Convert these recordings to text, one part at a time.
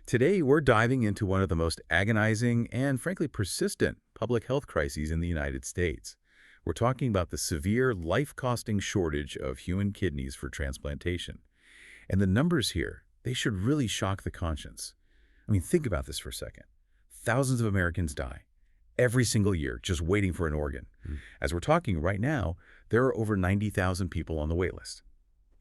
Today, we're diving into one of the most agonizing and, frankly, persistent public health crises in the United States. We're talking about the severe, life-costing shortage of human kidneys for transplantation. And the numbers here, they should really shock the conscience. I mean, think about this for a second. Thousands of Americans die every single year just waiting for an organ. As we're talking right now, there are over 90,000 people on the wait list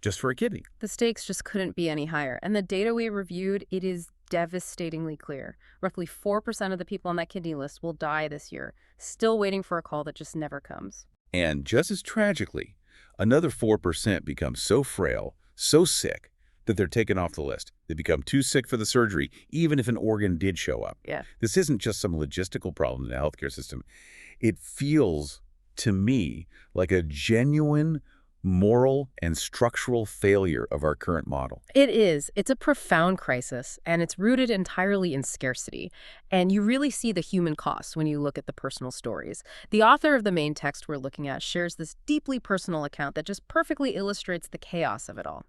just for a kidney. The stakes just couldn't be any higher. And the data we reviewed, it is devastatingly clear. Roughly 4% of the people on that kidney list will die this year, still waiting for a call that just never comes. And just as tragically, another 4% become so frail, so sick, that they're taken off the list. They become too sick for the surgery, even if an organ did show up. Yeah. This isn't just some logistical problem in the healthcare system. It feels, to me, like a genuine moral and structural failure of our current model. It is. It's a profound crisis, and it's rooted entirely in scarcity. And you really see the human cost when you look at the personal stories. The author of the main text we're looking at shares this deeply personal account that just perfectly illustrates the chaos of it all.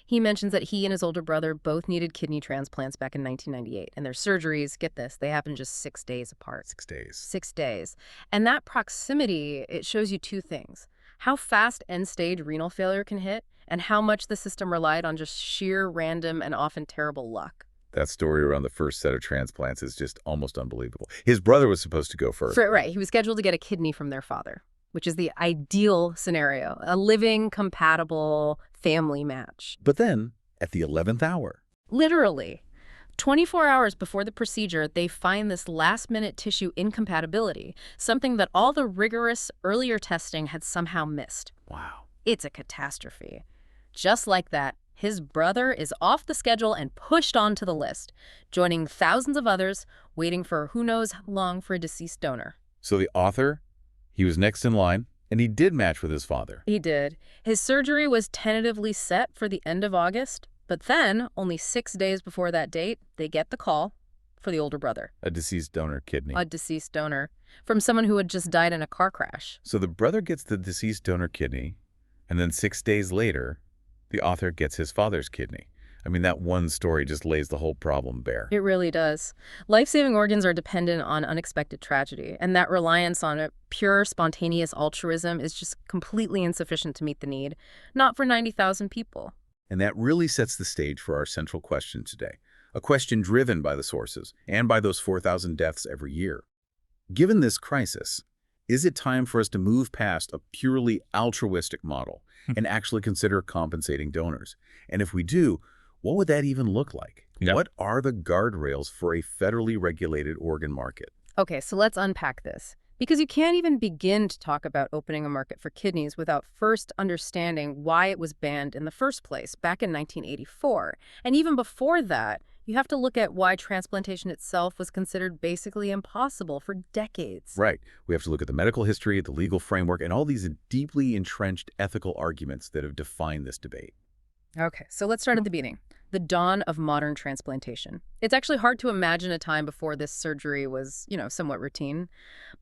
He mentions that he and his older brother both needed kidney transplants back in 1998, and their surgeries, get this, they happened just 6 days apart. 6 days. 6 days. And that proximity, it shows you two things: how fast end-stage renal failure can hit, and how much the system relied on just sheer random and often terrible luck. That story around the first set of transplants is just almost unbelievable. His brother was supposed to go first. Right, he was scheduled to get a kidney from their father, which is the ideal scenario, a living, compatible family match. But then, at the 11th hour, Literally, 24 hours before the procedure, they find this last-minute tissue incompatibility, something that all the rigorous earlier testing had somehow missed. wow. It's a catastrophe. Just like that, his brother is off the schedule and pushed onto the list, joining thousands of others waiting for who knows how long for a deceased donor. So the author, he was next in line, and he did match with his father. He did. His surgery was tentatively set for the end of August, but then, only 6 days before that date, they get the call for the older brother. A deceased donor kidney. A deceased donor from someone who had just died in a car crash. So the brother gets the deceased donor kidney, and then 6 days later, the author gets his father's kidney. I mean, that one story just lays the whole problem bare. It really does. Life-saving organs are dependent on unexpected tragedy, and that reliance on a pure, spontaneous altruism is just completely insufficient to meet the need. Not for 90,000 people. And that really sets the stage for our central question today, a question driven by the sources and by those 4,000 deaths every year. Given this crisis, is it time for us to move past a purely altruistic model and actually consider compensating donors? And if we do, what would that even look like? Yep. What are the guardrails for a federally regulated organ market? Okay, so let's unpack this. Because you can't even begin to talk about opening a market for kidneys without first understanding why it was banned in the first place back in 1984. And even before that, you have to look at why transplantation itself was considered basically impossible for decades. Right. We have to look at the medical history, the legal framework, and all these deeply entrenched ethical arguments that have defined this debate. Okay, so let's start at the beginning. The dawn of modern transplantation. It's actually hard to imagine a time before this surgery was, somewhat routine.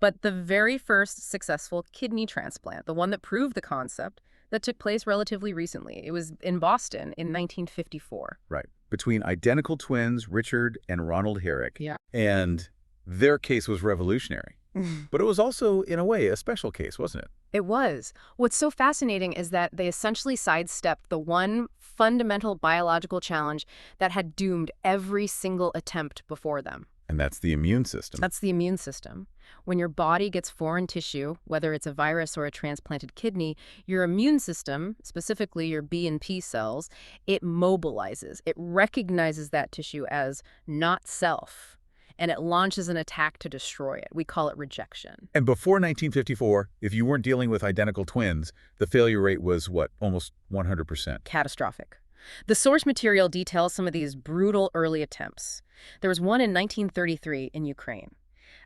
But the very first successful kidney transplant, the one that proved the concept, that took place relatively recently. It was in Boston in 1954. Right. Between identical twins, Richard and Ronald Herrick. Yeah. And their case was revolutionary. But it was also, in a way, a special case, wasn't it? It was. What's so fascinating is that they essentially sidestepped the one fundamental biological challenge that had doomed every single attempt before them. And that's the immune system. That's the immune system. When your body gets foreign tissue, whether it's a virus or a transplanted kidney, your immune system, specifically your B and P cells, it mobilizes. It recognizes that tissue as not self, and it launches an attack to destroy it. We call it rejection. And before 1954, if you weren't dealing with identical twins, the failure rate was, what, almost 100%? Catastrophic. The source material details some of these brutal early attempts. There was one in 1933 in Ukraine.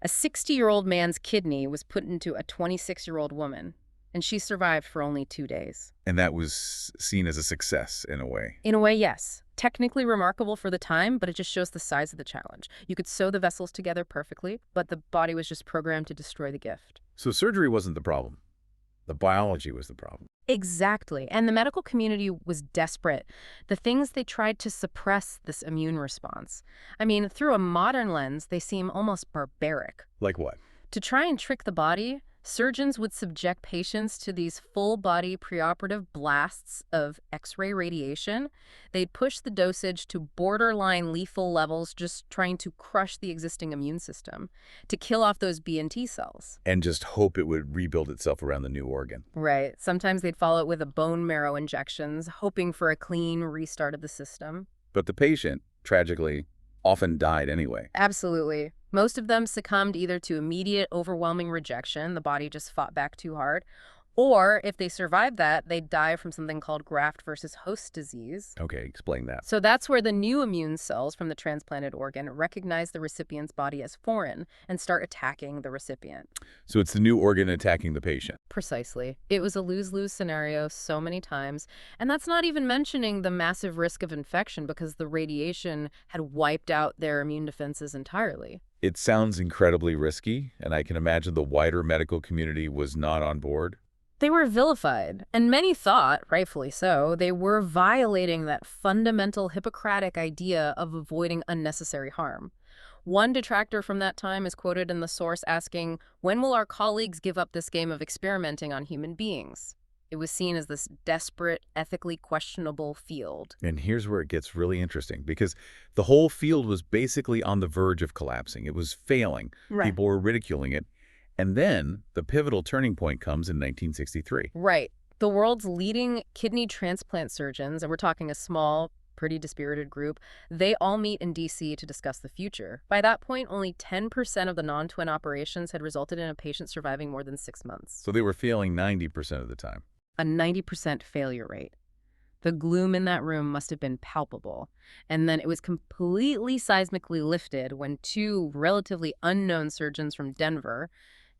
A 60-year-old man's kidney was put into a 26-year-old woman, and she survived for only 2 days. And that was seen as a success, in a way. In a way, yes. Technically remarkable for the time, but it just shows the size of the challenge. You could sew the vessels together perfectly, but the body was just programmed to destroy the gift. So surgery wasn't the problem. The biology was the problem. Exactly. And the medical community was desperate. The things they tried to suppress this immune response. I mean, through a modern lens, they seem almost barbaric. Like what? To try and trick the body, surgeons would subject patients to these full-body preoperative blasts of X-ray radiation. They'd push the dosage to borderline lethal levels, just trying to crush the existing immune system, to kill off those B and T cells. And just hope it would rebuild itself around the new organ. Right. Sometimes they'd follow it with a bone marrow injections, hoping for a clean restart of the system. But the patient, tragically, often died anyway. Absolutely. Most of them succumbed either to immediate, overwhelming rejection, the body just fought back too hard, or if they survived that, they'd die from something called graft versus host disease. Okay, explain that. So that's where the new immune cells from the transplanted organ recognize the recipient's body as foreign and start attacking the recipient. So it's the new organ attacking the patient. Precisely. It was a lose-lose scenario so many times, and that's not even mentioning the massive risk of infection because the radiation had wiped out their immune defenses entirely. It sounds incredibly risky, and I can imagine the wider medical community was not on board. They were vilified, and many thought, rightfully so, they were violating that fundamental Hippocratic idea of avoiding unnecessary harm. One detractor from that time is quoted in the source asking, "When will our colleagues give up this game of experimenting on human beings?" It was seen as this desperate, ethically questionable field. And here's where it gets really interesting, because the whole field was basically on the verge of collapsing. It was failing. Right. People were ridiculing it. And then the pivotal turning point comes in 1963. Right. The world's leading kidney transplant surgeons, and we're talking a small, pretty dispirited group, they all meet in D.C. to discuss the future. By that point, only 10% of the non-twin operations had resulted in a patient surviving more than 6 months. So they were failing 90% of the time. A 90% failure rate. The gloom in that room must have been palpable. And then it was completely seismically lifted when two relatively unknown surgeons from Denver,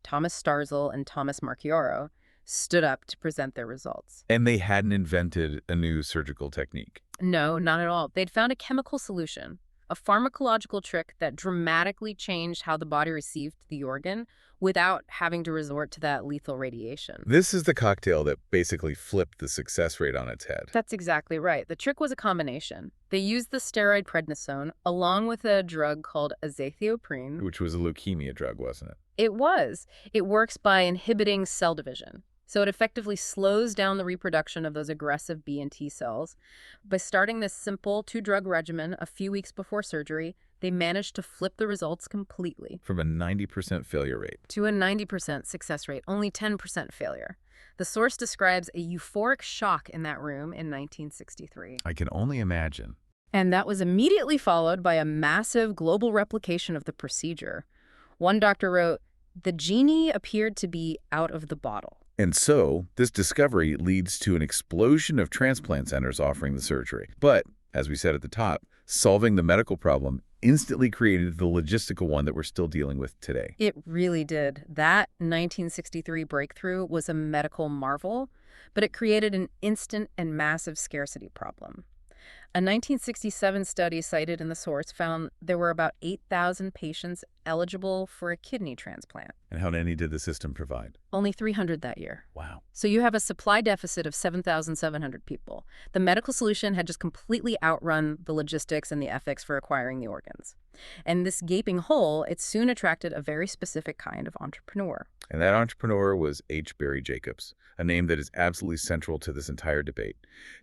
Thomas Starzl and Thomas Marchioro, stood up to present their results. And they hadn't invented a new surgical technique. No, not at all. They'd found a chemical solution, a pharmacological trick that dramatically changed how the body received the organ without having to resort to that lethal radiation. This is the cocktail that basically flipped the success rate on its head. That's exactly right. The trick was a combination. They used the steroid prednisone along with a drug called azathioprine. Which was a leukemia drug, wasn't it? It was. It works by inhibiting cell division. So it effectively slows down the reproduction of those aggressive B and T cells. By starting this simple two-drug regimen a few weeks before surgery, they managed to flip the results completely. From a 90% failure rate to a 90% success rate, only 10% failure. The source describes a euphoric shock in that room in 1963. I can only imagine. And that was immediately followed by a massive global replication of the procedure. One doctor wrote, "The genie appeared to be out of the bottle." And so, this discovery leads to an explosion of transplant centers offering the surgery. But, as we said at the top, solving the medical problem instantly created the logistical one that we're still dealing with today. It really did. That 1963 breakthrough was a medical marvel, but it created an instant and massive scarcity problem. A 1967 study cited in the source found there were about 8,000 patients eligible for a kidney transplant. And how many did the system provide? Only 300 that year. Wow. So you have a supply deficit of 7,700 people. The medical solution had just completely outrun the logistics and the ethics for acquiring the organs. And this gaping hole, it soon attracted a very specific kind of entrepreneur. And that entrepreneur was H. Barry Jacobs, a name that is absolutely central to this entire debate.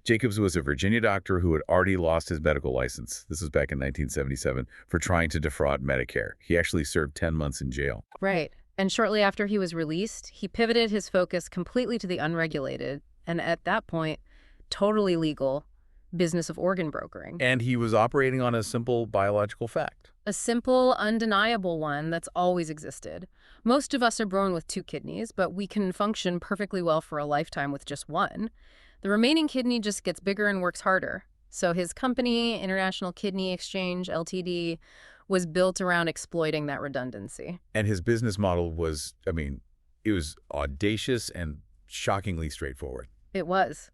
Jacobs was a Virginia doctor who had already lost his medical license, this was back in 1977, for trying to defraud Medicare. He actually served 10 months in jail. Right. And shortly after he was released, he pivoted his focus completely to the unregulated, and at that point, totally legal, business of organ brokering. And he was operating on a simple biological fact. A simple, undeniable one that's always existed. Most of us are born with 2 kidneys, but we can function perfectly well for a lifetime with just one. The remaining kidney just gets bigger and works harder. So his company, International Kidney Exchange, Ltd., was built around exploiting that redundancy. And his business model was, it was audacious and shockingly straightforward. It was.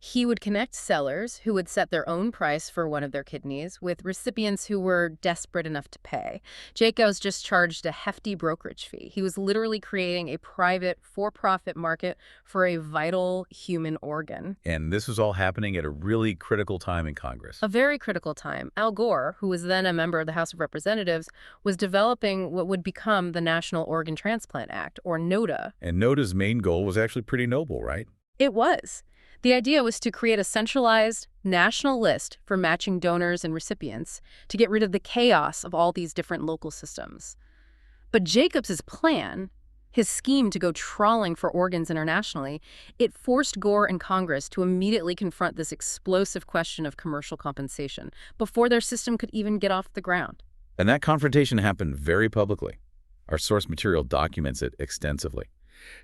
He would connect sellers who would set their own price for one of their kidneys with recipients who were desperate enough to pay. Jacobs just charged a hefty brokerage fee. He was literally creating a private, for-profit market for a vital human organ. And this was all happening at a really critical time in Congress. A very critical time. Al Gore, who was then a member of the House of Representatives, was developing what would become the National Organ Transplant Act, or NOTA. And NOTA's main goal was actually pretty noble, right? It was. The idea was to create a centralized national list for matching donors and recipients to get rid of the chaos of all these different local systems. But Jacobs's plan, his scheme to go trawling for organs internationally, it forced Gore and Congress to immediately confront this explosive question of commercial compensation before their system could even get off the ground. And that confrontation happened very publicly. Our source material documents it extensively.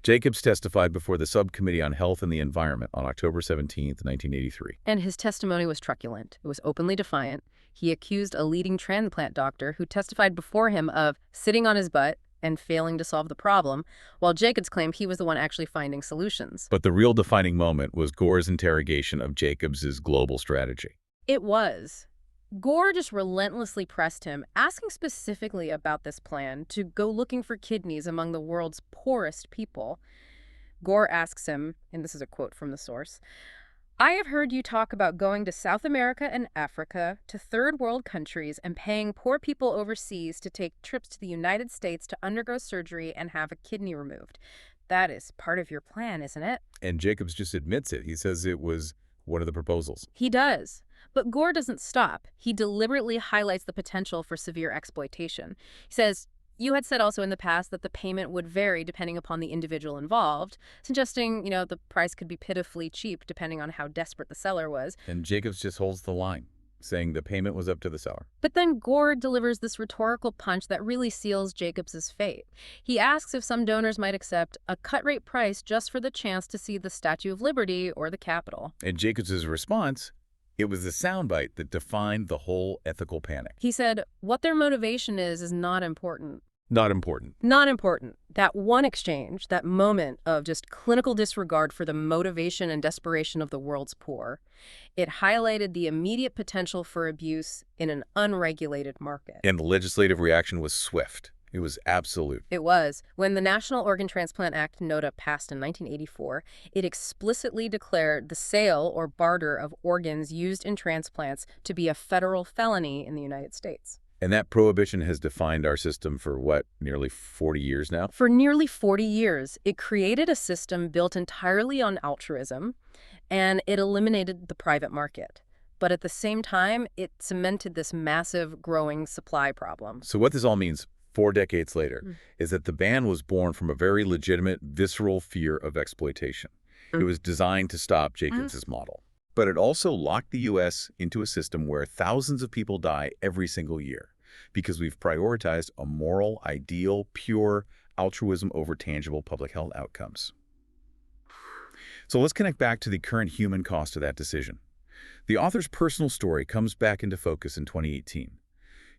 Jacobs testified before the Subcommittee on Health and the Environment on October 17, 1983. And his testimony was truculent. It was openly defiant. He accused a leading transplant doctor who testified before him of sitting on his butt and failing to solve the problem, while Jacobs claimed he was the one actually finding solutions. But the real defining moment was Gore's interrogation of Jacobs's global strategy. It was. Gore just relentlessly pressed him, asking specifically about this plan to go looking for kidneys among the world's poorest people. Gore asks him, and this is a quote from the source, "I have heard you talk about going to South America and Africa, to third world countries, and paying poor people overseas to take trips to the United States to undergo surgery and have a kidney removed. That is part of your plan, isn't it?" And Jacobs just admits it. He says it was one of the proposals. He does. But Gore doesn't stop. He deliberately highlights the potential for severe exploitation. He says, "You had said also in the past that the payment would vary depending upon the individual involved," suggesting, the price could be pitifully cheap depending on how desperate the seller was. And Jacobs just holds the line, saying the payment was up to the seller. But then Gore delivers this rhetorical punch that really seals Jacobs's fate. He asks if some donors might accept a cut-rate price just for the chance to see the Statue of Liberty or the Capitol. And Jacobs's response, it was the soundbite that defined the whole ethical panic. He said, what their motivation is not important. Not important. Not important. That one exchange, that moment of just clinical disregard for the motivation and desperation of the world's poor, it highlighted the immediate potential for abuse in an unregulated market. And the legislative reaction was swift. It was absolute. It was. When the National Organ Transplant Act, NOTA, passed in 1984, it explicitly declared the sale or barter of organs used in transplants to be a federal felony in the United States. And that prohibition has defined our system for, what, nearly 40 years now? For nearly 40 years, it created a system built entirely on altruism, and it eliminated the private market. But at the same time, it cemented this massive growing supply problem. So what this all means 4 decades later is that the ban was born from a very legitimate, visceral fear of exploitation. It was designed to stop Jacobs's model. But it also locked the U.S. into a system where thousands of people die every single year because we've prioritized a moral, ideal, pure altruism over tangible public health outcomes. So let's connect back to the current human cost of that decision. The author's personal story comes back into focus in 2018.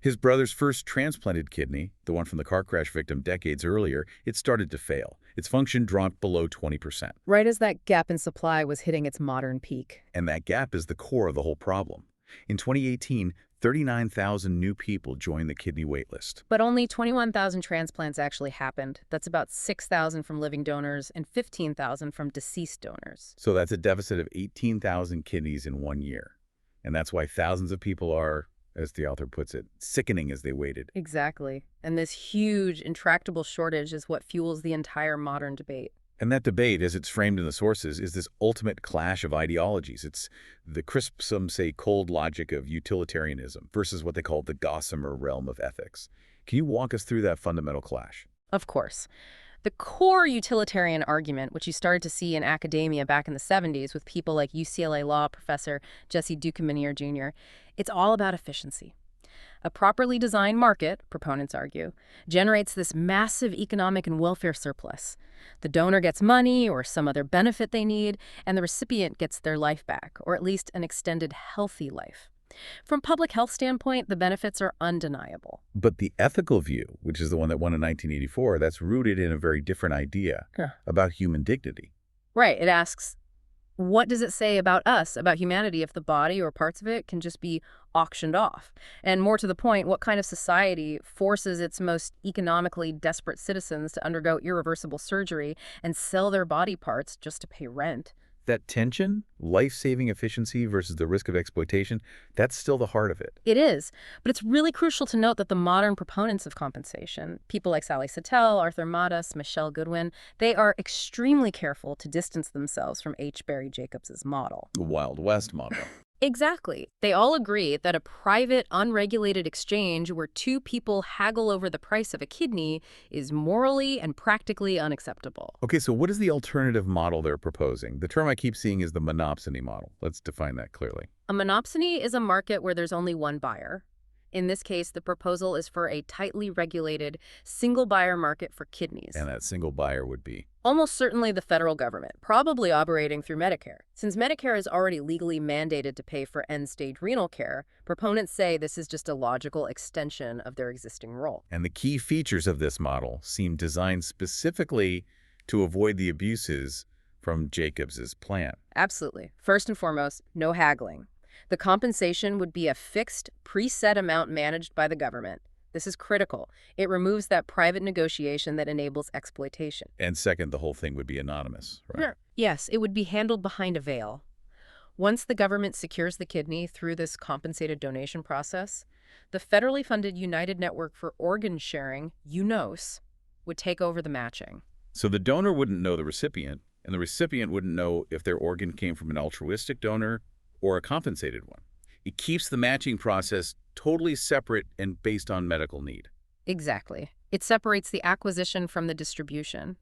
His brother's first transplanted kidney, the one from the car crash victim decades earlier, it started to fail. Its function dropped below 20%. Right as that gap in supply was hitting its modern peak. And that gap is the core of the whole problem. In 2018, 39,000 new people joined the kidney waitlist. But only 21,000 transplants actually happened. That's about 6,000 from living donors and 15,000 from deceased donors. So that's a deficit of 18,000 kidneys in 1 year. And that's why thousands of people are, as the author puts it, sickening as they waited. Exactly. And this huge, intractable shortage is what fuels the entire modern debate. And that debate, as it's framed in the sources, is this ultimate clash of ideologies. It's the crisp, some say cold logic of utilitarianism versus what they call the gossamer realm of ethics. Can you walk us through that fundamental clash? Of course. The core utilitarian argument, which you started to see in academia back in the 70s with people like UCLA law professor Jesse Ducommunier Jr., it's all about efficiency. A properly designed market, proponents argue, generates this massive economic and welfare surplus. The donor gets money or some other benefit they need, and the recipient gets their life back, or at least an extended healthy life. From public health standpoint, the benefits are undeniable. But the ethical view, which is the one that won in 1984, that's rooted in a very different idea about human dignity. Right. It asks, What does it say about us, about humanity, if the body or parts of it can just be auctioned off? And more to the point, what kind of society forces its most economically desperate citizens to undergo irreversible surgery and sell their body parts just to pay rent? That tension, life-saving efficiency versus the risk of exploitation, that's still the heart of it. It is, but it's really crucial to note that the modern proponents of compensation, people like Sally Satel, Arthur Madas, Michelle Goodwin, they are extremely careful to distance themselves from H. Barry Jacobs's model. The Wild West model. Exactly. They all agree that a private, unregulated exchange where two people haggle over the price of a kidney is morally and practically unacceptable. Okay, so what is the alternative model they're proposing? The term I keep seeing is the monopsony model. Let's define that clearly. A monopsony is a market where there's only one buyer. In this case, the proposal is for a tightly regulated, single-buyer market for kidneys. And that single buyer would be? Almost certainly the federal government, probably operating through Medicare. Since Medicare is already legally mandated to pay for end-stage renal care, proponents say this is just a logical extension of their existing role. And the key features of this model seem designed specifically to avoid the abuses from Jacobs's plan. Absolutely. First and foremost, no haggling. The compensation would be a fixed, preset amount managed by the government. This is critical. It removes that private negotiation that enables exploitation. And second, the whole thing would be anonymous, right? Sure. Yes, it would be handled behind a veil. Once the government secures the kidney through this compensated donation process, the federally funded United Network for Organ Sharing, UNOS, would take over the matching. So the donor wouldn't know the recipient, and the recipient wouldn't know if their organ came from an altruistic donor or a compensated one. It keeps the matching process totally separate and based on medical need. Exactly. It separates the acquisition from the distribution.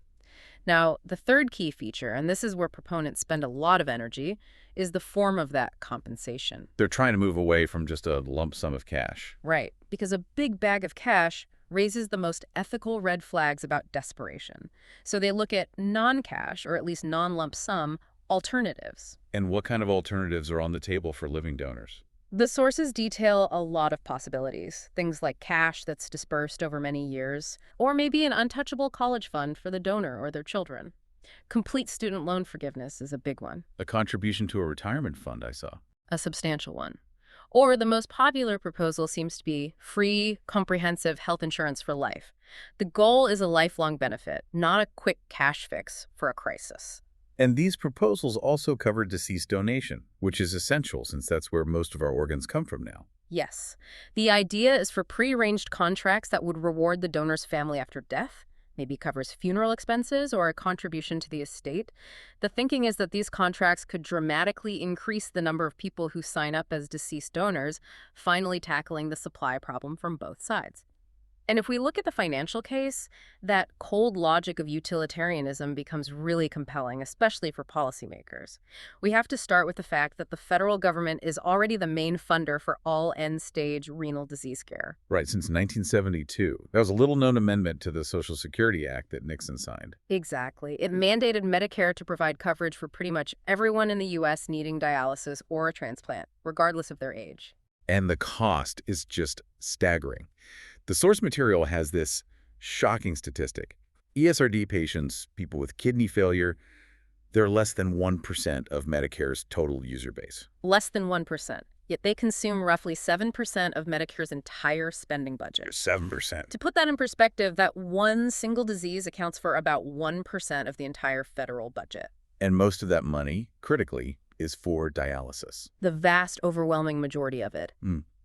Now, the third key feature, and this is where proponents spend a lot of energy, is the form of that compensation. They're trying to move away from just a lump sum of cash. Right, because a big bag of cash raises the most ethical red flags about desperation. So they look at non-cash, or at least non-lump sum, alternatives. And what kind of alternatives are on the table for living donors? The sources detail a lot of possibilities, things like cash that's dispersed over many years, or maybe an untouchable college fund for the donor or their children. Complete student loan forgiveness is a big one. A contribution to a retirement fund, I saw. A substantial one. Or the most popular proposal seems to be free, comprehensive health insurance for life. The goal is a lifelong benefit, not a quick cash fix for a crisis. And these proposals also cover deceased donation, which is essential since that's where most of our organs come from now. Yes. The idea is for prearranged contracts that would reward the donor's family after death, maybe covers funeral expenses or a contribution to the estate. The thinking is that these contracts could dramatically increase the number of people who sign up as deceased donors, finally tackling the supply problem from both sides. And if we look at the financial case, that cold logic of utilitarianism becomes really compelling, especially for policymakers. We have to start with the fact that the federal government is already the main funder for all end-stage renal disease care. Right, since 1972. That was a little-known amendment to the Social Security Act that Nixon signed. Exactly. It mandated Medicare to provide coverage for pretty much everyone in the U.S. needing dialysis or a transplant, regardless of their age. And the cost is just staggering. The source material has this shocking statistic. ESRD patients, people with kidney failure, they're less than 1% of Medicare's total user base. Less than 1%. Yet they consume roughly 7% of Medicare's entire spending budget. 7%. To put that in perspective, that one single disease accounts for about 1% of the entire federal budget. And most of that money, critically, is for dialysis. The vast, overwhelming majority of it.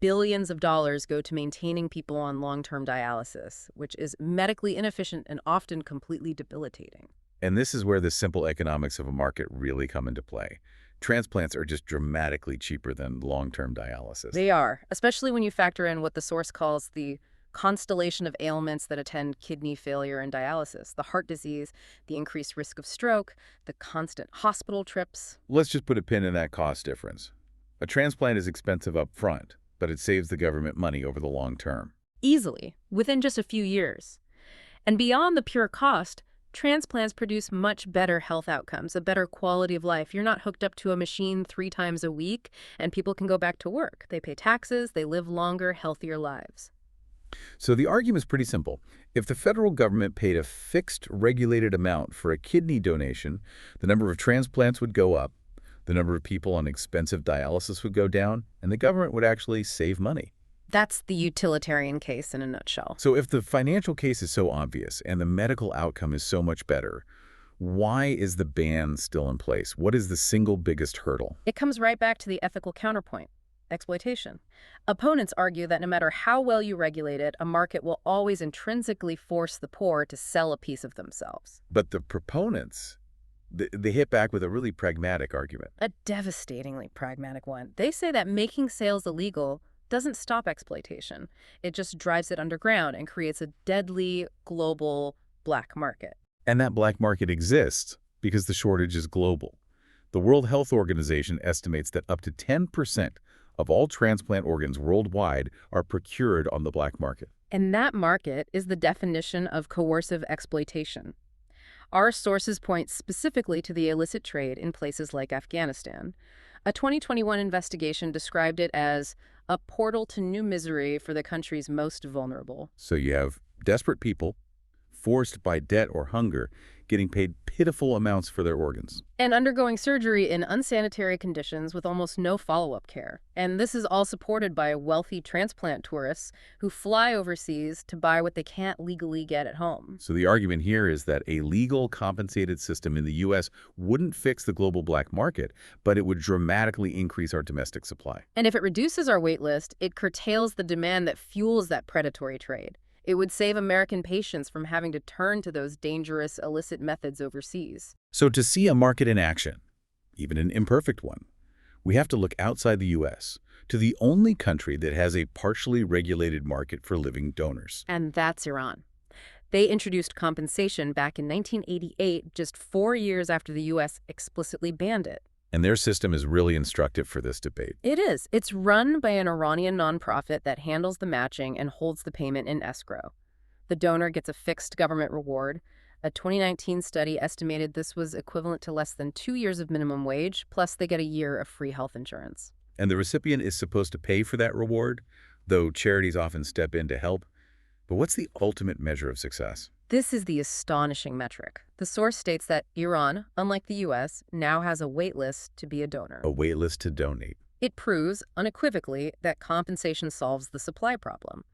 Billions of dollars go to maintaining people on long-term dialysis, which is medically inefficient and often completely debilitating. And this is where the simple economics of a market really come into play. Transplants are just dramatically cheaper than long-term dialysis. They are, especially when you factor in what the source calls the constellation of ailments that attend kidney failure and dialysis, the heart disease, the increased risk of stroke, the constant hospital trips. Let's just put a pin in that cost difference. A transplant is expensive up front, but it saves the government money over the long term. Easily, within just a few years. And beyond the pure cost, transplants produce much better health outcomes, a better quality of life. You're not hooked up to a machine 3 times a week, and people can go back to work. They pay taxes, they live longer, healthier lives. So the argument is pretty simple. If the federal government paid a fixed, regulated amount for a kidney donation, the number of transplants would go up, The number of people on expensive dialysis would go down, and the government would actually save money. That's the utilitarian case in a nutshell. So if the financial case is so obvious and the medical outcome is so much better, why is the ban still in place? What is the single biggest hurdle? It comes right back to the ethical counterpoint: exploitation. Opponents argue that no matter how well you regulate it, a market will always intrinsically force the poor to sell a piece of themselves. But the proponents, they hit back with a really pragmatic argument. A devastatingly pragmatic one. They say that making sales illegal doesn't stop exploitation. It just drives it underground and creates a deadly global black market. And that black market exists because the shortage is global. The World Health Organization estimates that up to 10% of all transplant organs worldwide are procured on the black market. And that market is the definition of coercive exploitation. Our sources point specifically to the illicit trade in places like Afghanistan. A 2021 investigation described it as a portal to new misery for the country's most vulnerable. So you have desperate people, forced by debt or hunger, getting paid pitiful amounts for their organs. And undergoing surgery in unsanitary conditions with almost no follow-up care. And this is all supported by wealthy transplant tourists who fly overseas to buy what they can't legally get at home. So the argument here is that a legal compensated system in the U.S. wouldn't fix the global black market, but it would dramatically increase our domestic supply. And if it reduces our wait list, it curtails the demand that fuels that predatory trade. It would save American patients from having to turn to those dangerous, illicit methods overseas. So to see a market in action, even an imperfect one, we have to look outside the U.S., to the only country that has a partially regulated market for living donors. And that's Iran. They introduced compensation back in 1988, just 4 years after the U.S. explicitly banned it. And their system is really instructive for this debate. It is. It's run by an Iranian nonprofit that handles the matching and holds the payment in escrow. The donor gets a fixed government reward. A 2019 study estimated this was equivalent to less than 2 years of minimum wage, plus they get a year of free health insurance. And the recipient is supposed to pay for that reward, though charities often step in to help. But what's the ultimate measure of success? This is the astonishing metric. The source states that Iran, unlike the U.S., now has a wait list to be a donor. A wait list to donate. It proves, unequivocally, that compensation solves the supply problem.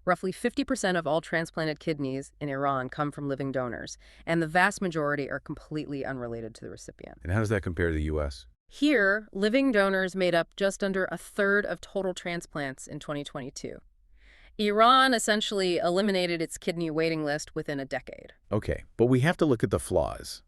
Roughly 50% of all transplanted kidneys in Iran come from living donors, and the vast majority are completely unrelated to the recipient. And how does that compare to the U.S.? Here, living donors made up just under a third of total transplants in 2022. Iran essentially eliminated its kidney waiting list within a decade. Okay, but we have to look at the flaws,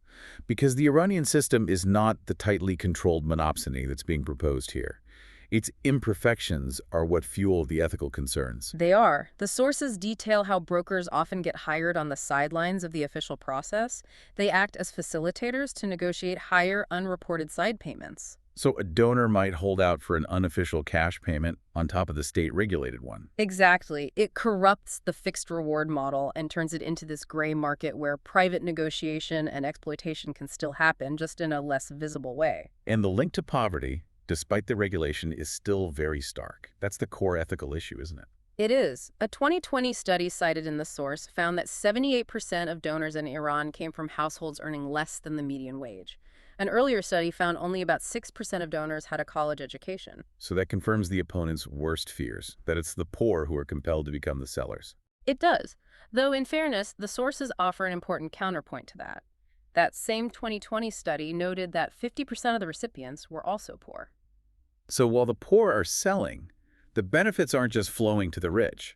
because the Iranian system is not the tightly controlled monopsony that's being proposed here. Its imperfections are what fuel the ethical concerns. They are. The sources detail how brokers often get hired on the sidelines of the official process. They act as facilitators to negotiate higher unreported side payments. So a donor might hold out for an unofficial cash payment on top of the state-regulated one. Exactly. It corrupts the fixed reward model and turns it into this gray market where private negotiation and exploitation can still happen, just in a less visible way. And the link to poverty, despite the regulation, is still very stark. That's the core ethical issue, isn't it? It is. A 2020 study cited in the source found that 78% of donors in Iran came from households earning less than the median wage. An earlier study found only about 6% of donors had a college education. So that confirms the opponent's worst fears, that it's the poor who are compelled to become the sellers. It does. Though, in fairness, the sources offer an important counterpoint to that. That same 2020 study noted that 50% of the recipients were also poor. So while the poor are selling, the benefits aren't just flowing to the rich.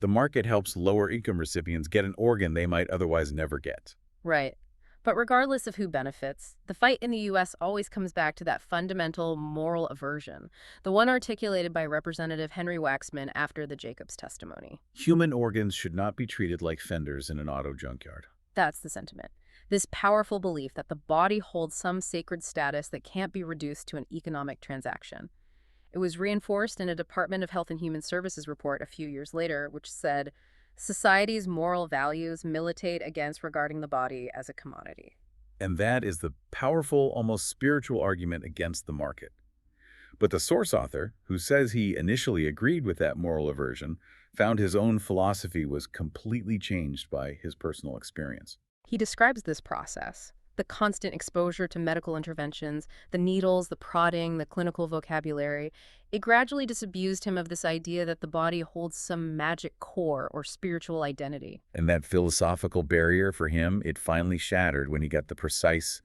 The market helps lower-income recipients get an organ they might otherwise never get. Right. But regardless of who benefits, the fight in the U.S. always comes back to that fundamental moral aversion, the one articulated by Representative Henry Waxman after the Jacobs testimony. Human organs should not be treated like fenders in an auto junkyard. That's the sentiment. This powerful belief that the body holds some sacred status that can't be reduced to an economic transaction. It was reinforced in a Department of Health and Human Services report a few years later, which said, "Society's moral values militate against regarding the body as a commodity." And that is the powerful, almost spiritual argument against the market. But the source author, who says he initially agreed with that moral aversion, found his own philosophy was completely changed by his personal experience. He describes this process. The constant exposure to medical interventions, the needles, the prodding, the clinical vocabulary, it gradually disabused him of this idea that the body holds some magic core or spiritual identity. And that philosophical barrier for him, it finally shattered when he got the precise,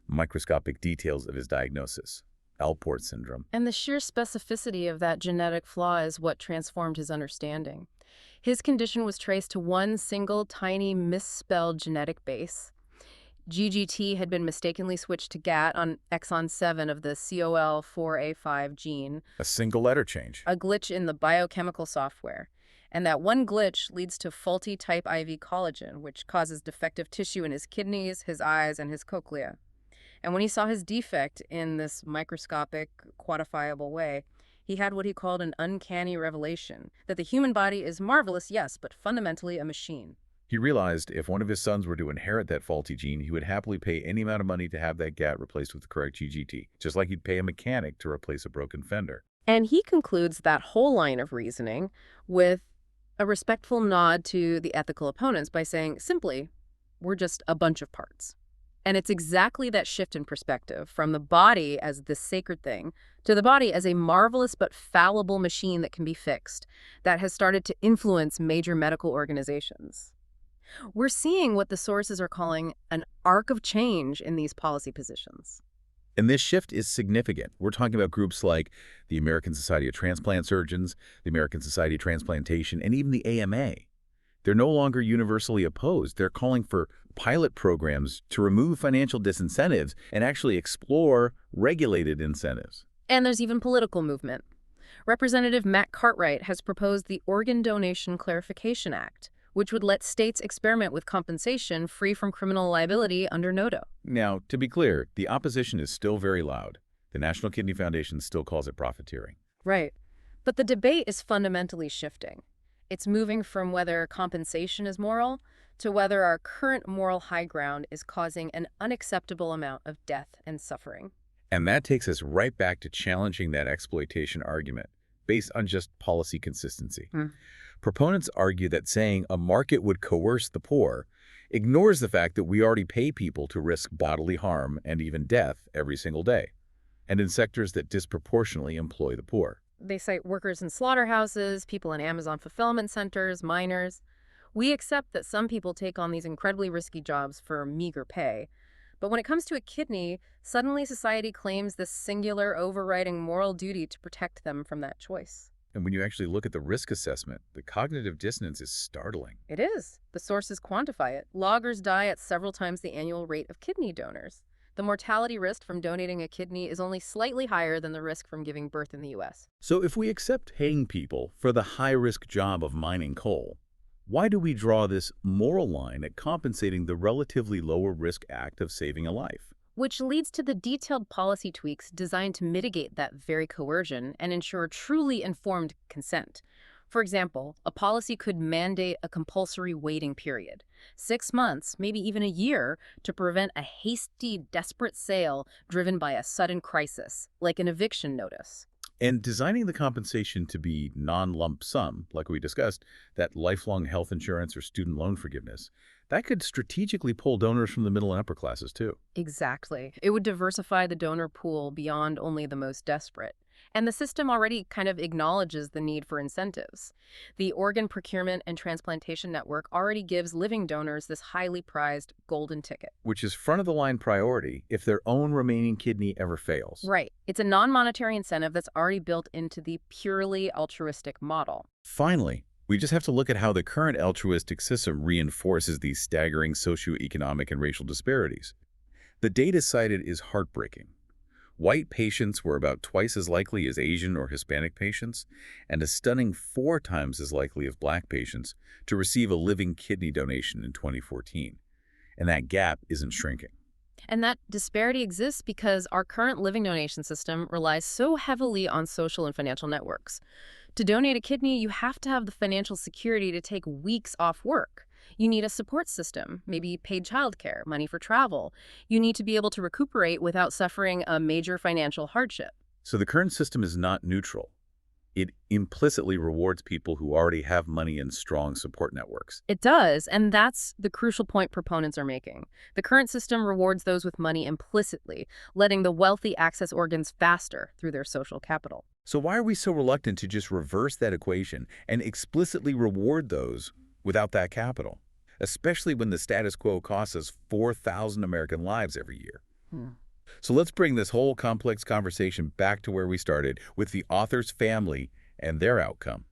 microscopic details of his diagnosis, Alport syndrome. And the sheer specificity of that genetic flaw is what transformed his understanding. His condition was traced to one single tiny misspelled genetic base. GGT had been mistakenly switched to GAT on exon 7 of the COL4A5 gene, A single letter change. a glitch in the biochemical software. And that one glitch leads to faulty type IV collagen, which causes defective tissue in his kidneys, his eyes, and his cochlea. And when he saw his defect in this microscopic, quantifiable way, he had what he called an uncanny revelation, that the human body is marvelous, yes, but fundamentally a machine. He realized if one of his sons were to inherit that faulty gene, he would happily pay any amount of money to have that GAT replaced with the correct GGT, just like he'd pay a mechanic to replace a broken fender. And he concludes that whole line of reasoning with a respectful nod to the ethical opponents by saying, simply, we're just a bunch of parts. And it's exactly that shift in perspective from the body as this sacred thing to the body as a marvelous but fallible machine that can be fixed that has started to influence major medical organizations. We're seeing what the sources are calling an arc of change in these policy positions. And this shift is significant. We're talking about groups like the American Society of Transplant Surgeons, the American Society of Transplantation, and even the AMA. They're no longer universally opposed. They're calling for pilot programs to remove financial disincentives and actually explore regulated incentives. And there's even political movement. Representative Matt Cartwright has proposed the Organ Donation Clarification Act, which would let states experiment with compensation free from criminal liability under NODO. Now, to be clear, the opposition is still very loud. The National Kidney Foundation still calls it profiteering. Right. But the debate is fundamentally shifting. It's moving from whether compensation is moral to whether our current moral high ground is causing an unacceptable amount of death and suffering. And that takes us right back to challenging that exploitation argument based on just policy consistency. Proponents argue that saying a market would coerce the poor ignores the fact that we already pay people to risk bodily harm and even death every single day, and in sectors that disproportionately employ the poor. They cite workers in slaughterhouses, people in Amazon fulfillment centers, miners. We accept that some people take on these incredibly risky jobs for meager pay. But when it comes to a kidney, suddenly society claims this singular overriding moral duty to protect them from that choice. And when you actually look at the risk assessment, the cognitive dissonance is startling. It is. The sources quantify it. Loggers die at several times the annual rate of kidney donors. The mortality risk from donating a kidney is only slightly higher than the risk from giving birth in the U.S. So if we accept paying people for the high-risk job of mining coal, why do we draw this moral line at compensating the relatively lower-risk act of saving a life? Which leads to the detailed policy tweaks designed to mitigate that very coercion and ensure truly informed consent. For example, a policy could mandate a compulsory waiting period, 6 months, maybe even a year, to prevent a hasty, desperate sale driven by a sudden crisis, like an eviction notice. And designing the compensation to be non-lump sum, like we discussed, that lifelong health insurance or student loan forgiveness, that could strategically pull donors from the middle and upper classes too. Exactly. It would diversify the donor pool beyond only the most desperate. And the system already kind of acknowledges the need for incentives. The Organ Procurement and Transplantation Network already gives living donors this highly prized golden ticket. Which is front-of-the-line priority if their own remaining kidney ever fails. Right. It's a non-monetary incentive that's already built into the purely altruistic model. Finally, we just have to look at how the current altruistic system reinforces these staggering socioeconomic and racial disparities. The data cited is heartbreaking. White patients were about twice as likely as Asian or Hispanic patients, and a stunning 4 times as likely of Black patients to receive a living kidney donation in 2014. And that gap isn't shrinking. And that disparity exists because our current living donation system relies so heavily on social and financial networks. To donate a kidney, you have to have the financial security to take weeks off work. You need a support system, maybe paid childcare, money for travel. You need to be able to recuperate without suffering a major financial hardship. So the current system is not neutral. It implicitly rewards people who already have money and strong support networks. It does, and that's the crucial point proponents are making. The current system rewards those with money implicitly, letting the wealthy access organs faster through their social capital. So why are we so reluctant to just reverse that equation and explicitly reward those without that capital, especially when the status quo costs us 4,000 American lives every year? Hmm. So let's bring this whole complex conversation back to where we started with the author's family and their outcome.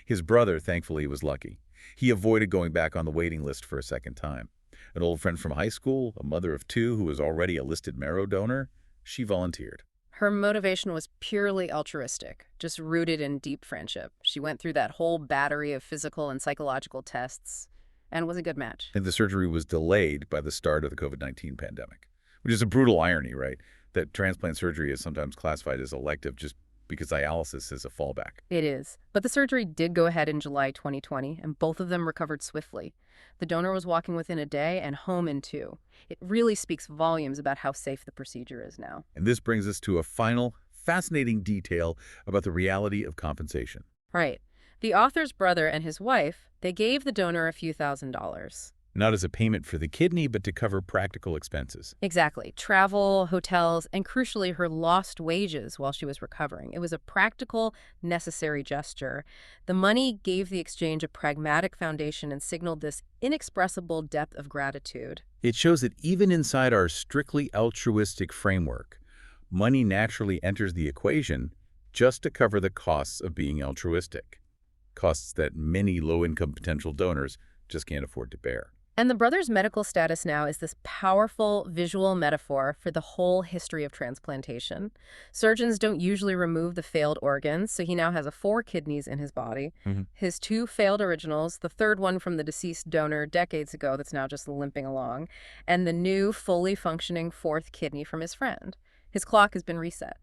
His brother, thankfully, was lucky. He avoided going back on the waiting list for a second time. An old friend from high school, a mother of two who was already a listed marrow donor, she volunteered. Her motivation was purely altruistic, just rooted in deep friendship. She went through that whole battery of physical and psychological tests and was a good match. And the surgery was delayed by the start of the COVID-19 pandemic, which is a brutal irony, right? That transplant surgery is sometimes classified as elective just because dialysis is a fallback. It is. But the surgery did go ahead in July 2020, and both of them recovered swiftly. The donor was walking within a day and home in 2. It really speaks volumes about how safe the procedure is now. And this brings us to a final, fascinating detail about the reality of compensation. Right. The author's brother and his wife, they gave the donor a few $1,000s. Not as a payment for the kidney, but to cover practical expenses. Exactly. Travel, hotels, and crucially, her lost wages while she was recovering. It was a practical, necessary gesture. The money gave the exchange a pragmatic foundation and signaled this inexpressible depth of gratitude. It shows that even inside our strictly altruistic framework, money naturally enters the equation just to cover the costs of being altruistic, costs that many low-income potential donors just can't afford to bear. And the brother's medical status now is this powerful visual metaphor for the whole history of transplantation. Surgeons don't usually remove the failed organs, so he now has 4 kidneys in his body. His 2 failed originals, the third one from the deceased donor decades ago that's now just limping along, and the new, fully functioning 4th kidney from his friend. His clock has been reset.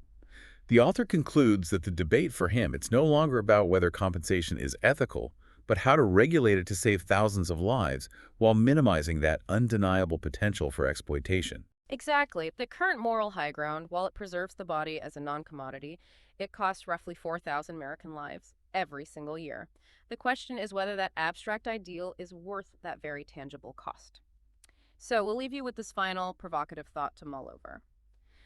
The author concludes that the debate for him, it's no longer about whether compensation is ethical, but how to regulate it to save thousands of lives while minimizing that undeniable potential for exploitation. Exactly. The current moral high ground, while it preserves the body as a non-commodity, it costs roughly 4,000 American lives every single year. The question is whether that abstract ideal is worth that very tangible cost. So we'll leave you with this final provocative thought to mull over.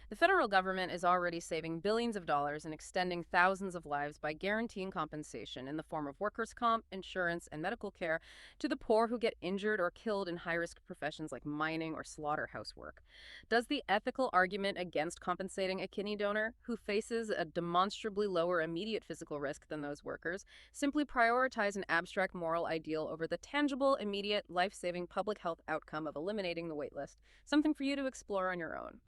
The federal government is already saving billions of dollars and extending thousands of lives by guaranteeing compensation in the form of workers' comp, insurance, and medical care to the poor who get injured or killed in high-risk professions like mining or slaughterhouse work. Does the ethical argument against compensating a kidney donor, who faces a demonstrably lower immediate physical risk than those workers, simply prioritize an abstract moral ideal over the tangible, immediate, life-saving public health outcome of eliminating the waitlist? Something for you to explore on your own.